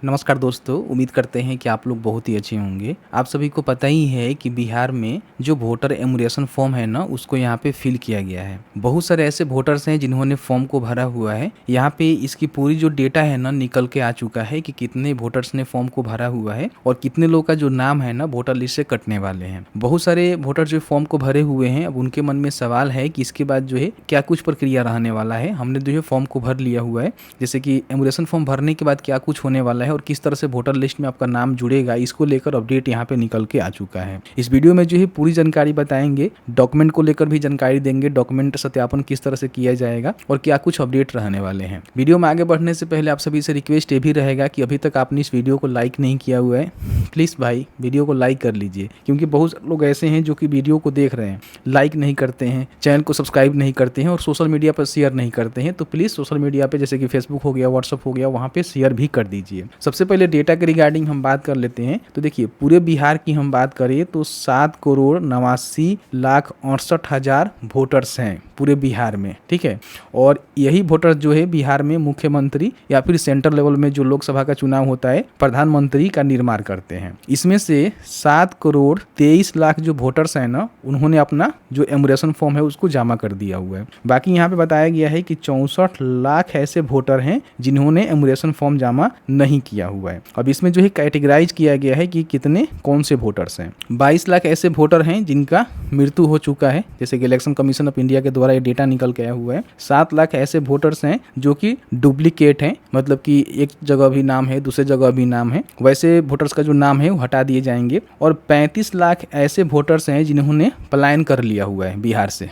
नमस्कार दोस्तों, उम्मीद करते हैं कि आप लोग बहुत ही अच्छे होंगे। आप सभी को पता ही है कि बिहार में जो वोटर एनुमरेशन फॉर्म है ना, उसको यहाँ पे फिल किया गया है। बहुत सारे ऐसे वोटर्स हैं जिन्होंने फॉर्म को भरा हुआ है। यहाँ पे इसकी पूरी जो डेटा है ना निकल के आ चुका है कि कितने वोटर्स ने फॉर्म को भरा हुआ है और कितने लोग का जो नाम है ना वोटर लिस्ट से कटने वाले हैं। बहुत सारे वोटर जो फॉर्म को भरे हुए हैं, अब उनके मन में सवाल है कि इसके बाद जो है क्या कुछ प्रक्रिया रहने वाला है। हमने जो है फॉर्म को भर लिया हुआ है, जैसे कि एनुमरेशन फॉर्म भरने के बाद क्या कुछ होने वाला है और किस तरह से वोटर लिस्ट में आपका नाम जुड़ेगा, इसको लेकर अपडेट यहाँ पे निकल के आ चुका है। इस वीडियो में जो है पूरी जानकारी बताएंगे, डॉक्यूमेंट को लेकर भी जानकारी देंगे, डॉक्यूमेंट सत्यापन किस तरह से किया जाएगा और क्या कुछ अपडेट रहने वाले हैं। वीडियो में आगे बढ़ने से पहले आप सभी से रिक्वेस्ट ये भी रहेगा कि अभी तक आपने इस वीडियो को लाइक नहीं किया हुआ है, प्लीज़ भाई वीडियो को लाइक कर लीजिए, क्योंकि बहुत लोग ऐसे हैं जो कि वीडियो को देख रहे हैं, लाइक नहीं करते हैं, चैनल को सब्सक्राइब नहीं करते हैं और सोशल मीडिया पर शेयर नहीं करते हैं। तो प्लीज़ सोशल मीडिया पे जैसे कि फेसबुक हो गया, व्हाट्सअप हो गया, वहाँ पे शेयर भी कर दीजिए। सबसे पहले डेटा के रिगार्डिंग हम बात कर लेते हैं। तो देखिए, पूरे बिहार की हम बात करें तो 7,89,68,000 वोटर्स हैं पूरे बिहार में, ठीक है। और यही वोटर्स जो है बिहार में मुख्यमंत्री या फिर सेंट्रल लेवल में जो लोकसभा का चुनाव होता है, प्रधानमंत्री का निर्माण करते हैं। इसमें से 7,23,00,000 जो वोटर्स हैं ना, उन्होंने अपना जो एनुमरेशन फॉर्म है उसको जमा कर दिया हुआ है। बाकी यहाँ पे बताया गया है कि 64 लाख ऐसे वोटर हैं जिन्होंने एनुमरेशन फॉर्म जमा नहीं किया हुआ है। अब इसमें जो है कैटेगराइज किया गया है कि कितने कौन से वोटर्स हैं। 22 लाख ऐसे वोटर हैं जिनका मृत्यु हो चुका है, जैसे कि इलेक्शन कमीशन ऑफ इंडिया के द्वारा ये डेटा निकल के आया हुआ है। 7 लाख ऐसे वोटर्स हैं जो कि डुप्लीकेट हैं, मतलब कि एक जगह भी नाम है, दूसरे जगह भी नाम है, वैसे वोटर्स का जो नाम है वो हटा दिए जाएंगे। और 35 लाख ऐसे वोटर्स हैं जिन्होंने पलायन कर लिया हुआ है बिहार से।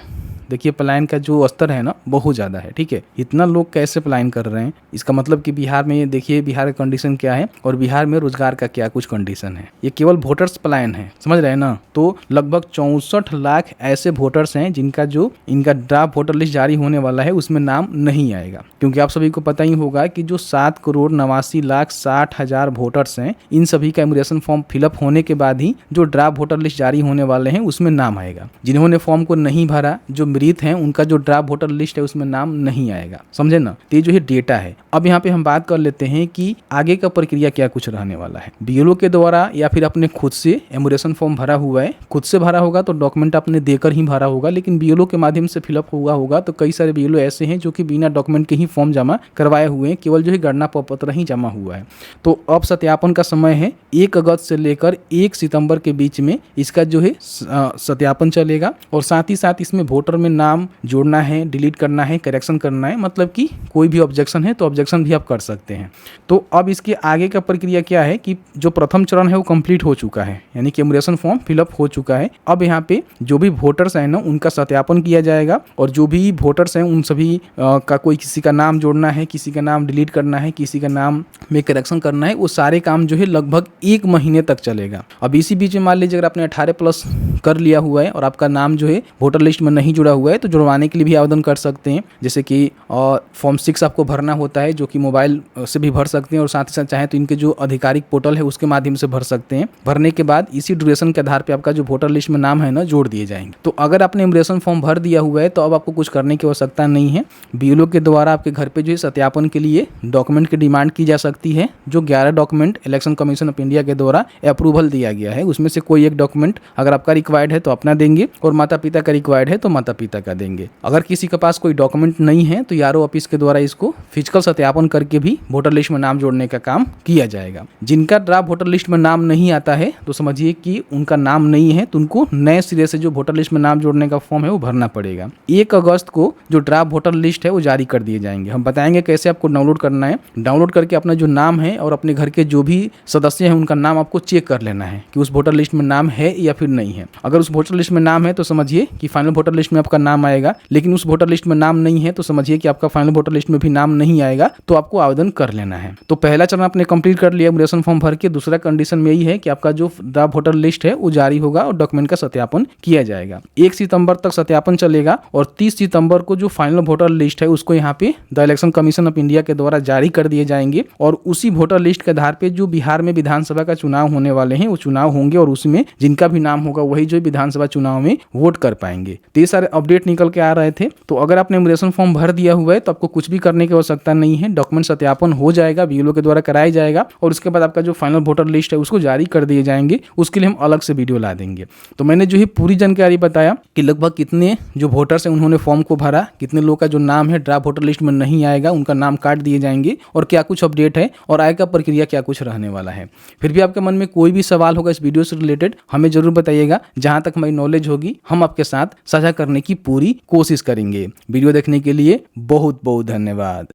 देखिए, पलायन का जो स्तर है ना बहुत ज़्यादा है, ठीक है। इतना लोग कैसे पलायन कर रहे हैं, इसका मतलब कि बिहार में देखिए बिहार का कंडीशन क्या है और बिहार में रोजगार का क्या कुछ कंडीशन है। ये केवल वोटर्स पलायन है, समझ रहे हैं ना। तो लगभग 64 लाख ऐसे वोटर्स हैं जिनका जो इनका ड्राफ्ट वोटर लिस्ट जारी होने वाला है उसमें नाम नहीं आएगा, क्योंकि आप सभी को पता ही होगा कि जो 7,89,60,000 वोटर्स हैं, इन सभी का एनुमरेशन फॉर्म फिलअप होने के बाद ही जो ड्राफ्ट वोटर लिस्ट जारी होने वाले हैं उसमें नाम आएगा। जिन्होंने फॉर्म को नहीं भरा, जो मृत हैं, उनका जो ड्राफ्ट वोटर लिस्ट है उसमें नाम नहीं आएगा, समझे ना। तो ये जो है डेटा है। अब यहाँ पे हम बात कर लेते हैं कि आगे का प्रक्रिया क्या कुछ रहने वाला है। बीएलओ के द्वारा या फिर अपने खुद से एनुमरेशन फॉर्म भरा हुआ है, खुद से भरा होगा तो डॉक्यूमेंट आपने देकर ही भरा होगा, लेकिन बीएलओ के माध्यम से फिलअप हुआ होगा तो कई सारे बीएलओ ऐसे हैं जो कि बिना डॉक्यूमेंट के ही फॉर्म जमा करवाए हुए हैं, केवल जो है गणना प्रपत्र ही जमा हुआ है। तो अब सत्यापन का समय है 1 अगस्त से लेकर 1 सितंबर के बीच में इसका जो है सत्यापन चलेगा। और साथ ही साथ इसमें वोटर में नाम जोड़ना है, डिलीट करना है, करेक्शन करना है, मतलब कि कोई भी ऑब्जेक्शन है तो ऑब्जेक्शन भी आप कर सकते हैं। तो अब इसके आगे का प्रक्रिया क्या है कि जो प्रथम चरण है वो कंप्लीट हो चुका है, यानी कि एनुमरेशन फॉर्म फिलअप हो चुका है। अब यहाँ पे जो भी वोटर्स हैं ना उनका सत्यापन किया जाएगा और जो भी वोटर्स हैं उन सभी का कोई किसी का नाम जोड़ना है, किसी का नाम डिलीट करना है, किसी का नाम में करेक्शन करना है, वो सारे काम जो है लगभग 1 महीने तक चलेगा। अब इसी बीच में मान लीजिए अगर आपने 18+ कर लिया हुआ है और आपका नाम जो है वोटर लिस्ट में नहीं जुड़ा हुआ है तो जुड़वाने के लिए भी आवेदन कर सकते हैं। जैसे कि फॉर्म 6 आपको भरना होता है, जो कि मोबाइल से भी भर सकते हैं और साथ ही साथ चाहे तो इनके जो आधिकारिक पोर्टल है उसके माध्यम से भर सकते हैं। भरने के बाद इसी ड्यूरेशन के आधार पे आपका जो वोटर लिस्ट में नाम है ना जोड़ दिए जाएंगे। तो अगर आपने एनुमरेशन फॉर्म भर दिया हुआ है तो अब आपको कुछ करने की आवश्यकता नहीं है। बीएलओ के द्वारा आपके घर पे जो है सत्यापन के लिए डॉक्यूमेंट की डिमांड की जा सकती है। जो 11 document election commission of India के द्वारा अप्रूवल दिया गया है उसमें से कोई एक डॉक्यूमेंट अगर आपका रिक्वायर्ड है तो अपना देंगे और माता पिता का रिक्वायर्ड है तो माता पिता का देंगे। अगर किसी के पास कोई डॉक्यूमेंट नहीं है तो यारो ऑफिस के द्वारा इसको फिजिकल सत्यापन करके भी वोटर लिस्ट में नाम जोड़ने का काम किया जाएगा। जिनका ड्राफ्ट वोटर लिस्ट में नाम नहीं आता है तो समझिए कि उनका नाम नहीं है, तो उनको नए सिरे से जो वोटर लिस्ट में नाम जोड़ने का फॉर्म है वो भरना पड़ेगा। 1 अगस्त को जो ड्राफ्ट वोटर लिस्ट है वो जारी कर दिए जाएंगे। हम बताएंगे कैसे आपको डाउनलोड करना है। डाउनलोड करके अपना जो नाम है और अपने घर के जो भी सदस्य हैं उनका नाम आपको चेक कर लेना है कि उस वोटर लिस्ट में नाम है या फिर नहीं है। अगर उस वोटर लिस्ट में नाम है तो समझिए कि फाइनल वोटर लिस्ट में आपका नाम आएगा, लेकिन उस वोटर लिस्ट में नाम नहीं है तो समझिए कि आपका फाइनल वोटर लिस्ट में भी नाम नहीं आएगा, तो आपको आवेदन कर लेना है। तो पहला चरण आपने कंप्लीट कर लिया एनुमरेशन फॉर्म भर के। दूसरा कंडीशन में यही है कि आपका जो ड्राफ्ट वोटर लिस्ट है वो जारी होगा और डॉक्यूमेंट का सत्यापन किया जाएगा। 1 सितंबर तक सत्यापन चलेगा और 30 सितंबर को जो फाइनल वोटर लिस्ट है उसको यहाँ पे the election commission of India के द्वारा जारी कर दिए जाएंगे और उसी वोटर लिस्ट के आधार पे जो बिहार में विधानसभा का चुनाव होने वाले हैं वो चुनाव होंगे और उसमें जिनका भी नाम होगा वही जो विधानसभा चुनाव में वोट कर पाएंगे। तो ये सारे अपडेट निकल के आ रहे थे। तो अगर आपने इमिग्रेशन फॉर्म भर दिया हुआ है तो आपको कुछ भी करने की आवश्यकता नहीं है। डॉक्यूमेंट सत्यापन हो जाएगा, बीएलओ के द्वारा कराया जाएगा और उसके बाद आपका जो फाइनल वोटर लिस्ट है उसको जारी कर दिए जाएंगे। उसके लिए हम अलग से वीडियो ला देंगे। तो मैंने जो ही पूरी जानकारी बताया कि लगभग कितने जो वोटर्स हैं उन्होंने फॉर्म को भरा, कितने लोग का जो नाम है ड्राफ्ट वोटर लिस्ट में नहीं आएगा, उनका नाम काट दिए जाएंगे और क्या कुछ अपडेट है और आय का प्रक्रिया क्या कुछ रहने वाला है। फिर भी आपके मन में कोई भी सवाल होगा इस वीडियो से रिलेटेड हमें जरूर बताइएगा। जहां तक हमारी नॉलेज होगी हम आपके साथ साझा करने की पूरी कोशिश करेंगे। वीडियो देखने के लिए बहुत बहुत धन्यवाद।